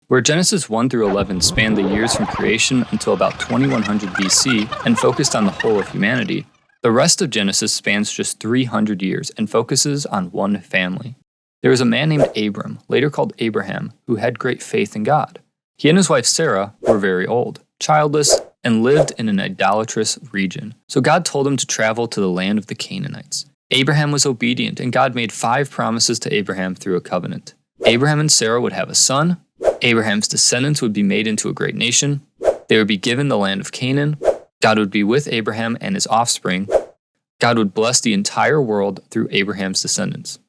Where Genesis 1 through 11 spanned the years from creation until about 2100 BC and focused on the whole of humanity, the rest of Genesis spans just 300 years and focuses on one family. There was a man named Abram, later called Abraham, who had great faith in God. He and his wife Sarah were very old, childless, and lived in an idolatrous region. So God told him to travel to the land of the Canaanites. Abraham was obedient, and God made 5 promises to Abraham through a covenant. Abraham and Sarah would have a son. Abraham's descendants would be made into a great nation. They would be given the land of Canaan. God would be with Abraham and his offspring. God would bless the entire world through Abraham's descendants.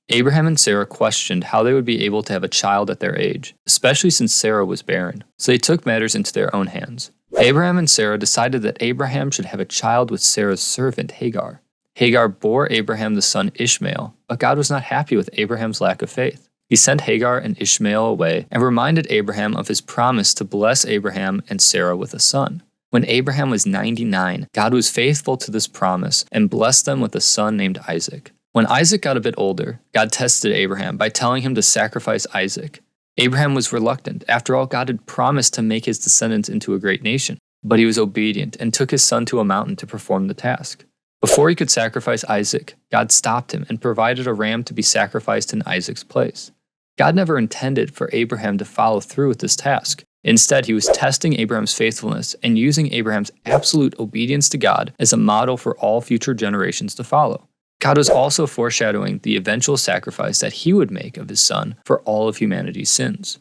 Abraham and Sarah questioned how they would be able to have a child at their age, especially since Sarah was barren, so they took matters into their own hands. Abraham and Sarah decided that Abraham should have a child with Sarah's servant Hagar. Hagar bore Abraham the son Ishmael, but God was not happy with Abraham's lack of faith. He sent Hagar and Ishmael away and reminded Abraham of his promise to bless Abraham and Sarah with a son. When Abraham was 99, God was faithful to this promise and blessed them with a son named Isaac. When Isaac got a bit older, God tested Abraham by telling him to sacrifice Isaac. Abraham was reluctant. After all, God had promised to make his descendants into a great nation. But he was obedient and took his son to a mountain to perform the task. Before he could sacrifice Isaac, God stopped him and provided a ram to be sacrificed in Isaac's place. God never intended for Abraham to follow through with this task. Instead, he was testing Abraham's faithfulness and using Abraham's absolute obedience to God as a model for all future generations to follow. God was also foreshadowing the eventual sacrifice that he would make of his son for all of humanity's sins.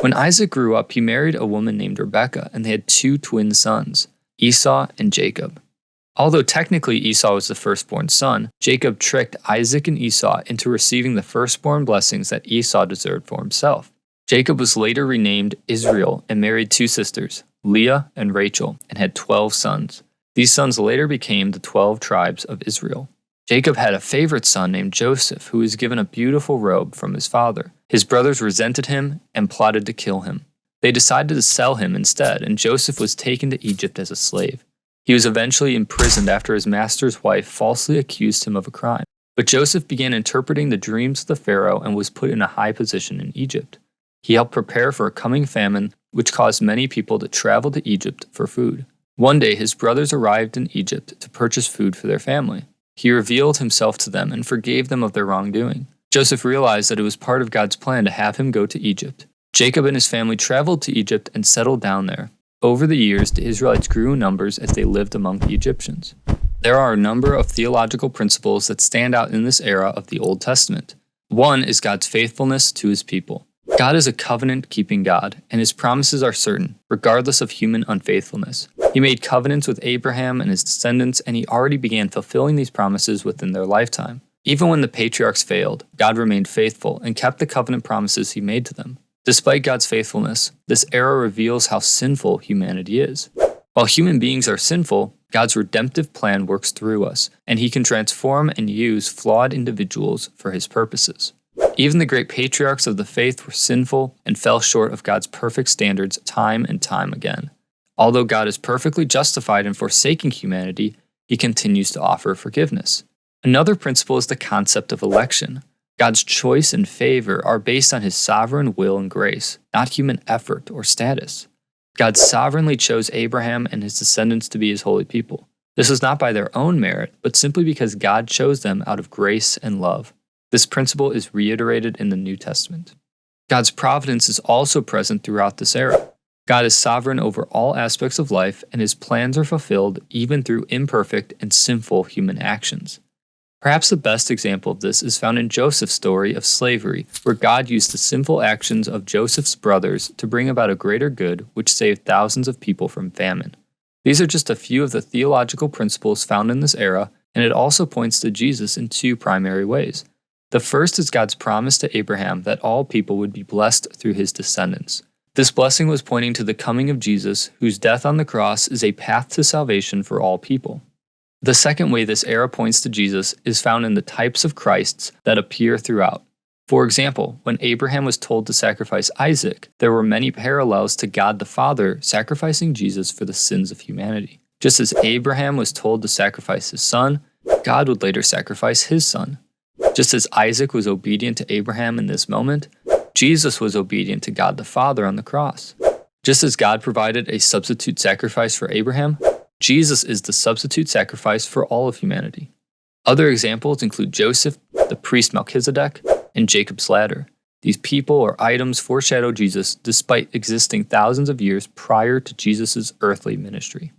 When Isaac grew up, he married a woman named Rebekah, and they had 2 twin sons, Esau and Jacob. Although technically Esau was the firstborn son, Jacob tricked Isaac and Esau into receiving the firstborn blessings that Esau deserved for himself. Jacob was later renamed Israel and married 2 sisters, Leah and Rachel, and had 12 sons. These sons later became the 12 tribes of Israel. Jacob had a favorite son named Joseph, who was given a beautiful robe from his father. His brothers resented him and plotted to kill him. They decided to sell him instead, and Joseph was taken to Egypt as a slave. He was eventually imprisoned after his master's wife falsely accused him of a crime. But Joseph began interpreting the dreams of the Pharaoh and was put in a high position in Egypt. He helped prepare for a coming famine, which caused many people to travel to Egypt for food. One day, his brothers arrived in Egypt to purchase food for their family. He revealed himself to them and forgave them of their wrongdoing. Joseph realized that it was part of God's plan to have him go to Egypt. Jacob and his family traveled to Egypt and settled down there. Over the years, the Israelites grew in numbers as they lived among the Egyptians. There are a number of theological principles that stand out in this era of the Old Testament. One is God's faithfulness to his people. God is a covenant-keeping God, and his promises are certain, regardless of human unfaithfulness. He made covenants with Abraham and his descendants, and he already began fulfilling these promises within their lifetime. Even when the patriarchs failed, God remained faithful and kept the covenant promises he made to them. Despite God's faithfulness, this era reveals how sinful humanity is. While human beings are sinful, God's redemptive plan works through us, and he can transform and use flawed individuals for his purposes. Even the great patriarchs of the faith were sinful and fell short of God's perfect standards time and time again. Although God is perfectly justified in forsaking humanity, he continues to offer forgiveness. Another principle is the concept of election. God's choice and favor are based on his sovereign will and grace, not human effort or status. God sovereignly chose Abraham and his descendants to be his holy people. This was not by their own merit, but simply because God chose them out of grace and love. This principle is reiterated in the New Testament. God's providence is also present throughout this era. God is sovereign over all aspects of life, and his plans are fulfilled even through imperfect and sinful human actions. Perhaps the best example of this is found in Joseph's story of slavery, where God used the sinful actions of Joseph's brothers to bring about a greater good which saved thousands of people from famine. These are just a few of the theological principles found in this era, and it also points to Jesus in 2 primary ways. The first is God's promise to Abraham that all people would be blessed through his descendants. This blessing was pointing to the coming of Jesus, whose death on the cross is a path to salvation for all people. The second way this era points to Jesus is found in the types of Christs that appear throughout. For example, when Abraham was told to sacrifice Isaac, there were many parallels to God the Father sacrificing Jesus for the sins of humanity. Just as Abraham was told to sacrifice his son, God would later sacrifice his son. Just as Isaac was obedient to Abraham in this moment, Jesus was obedient to God the Father on the cross. Just as God provided a substitute sacrifice for Abraham, Jesus is the substitute sacrifice for all of humanity. Other examples include Joseph, the priest Melchizedek, and Jacob's ladder. These people or items foreshadow Jesus despite existing thousands of years prior to Jesus' earthly ministry.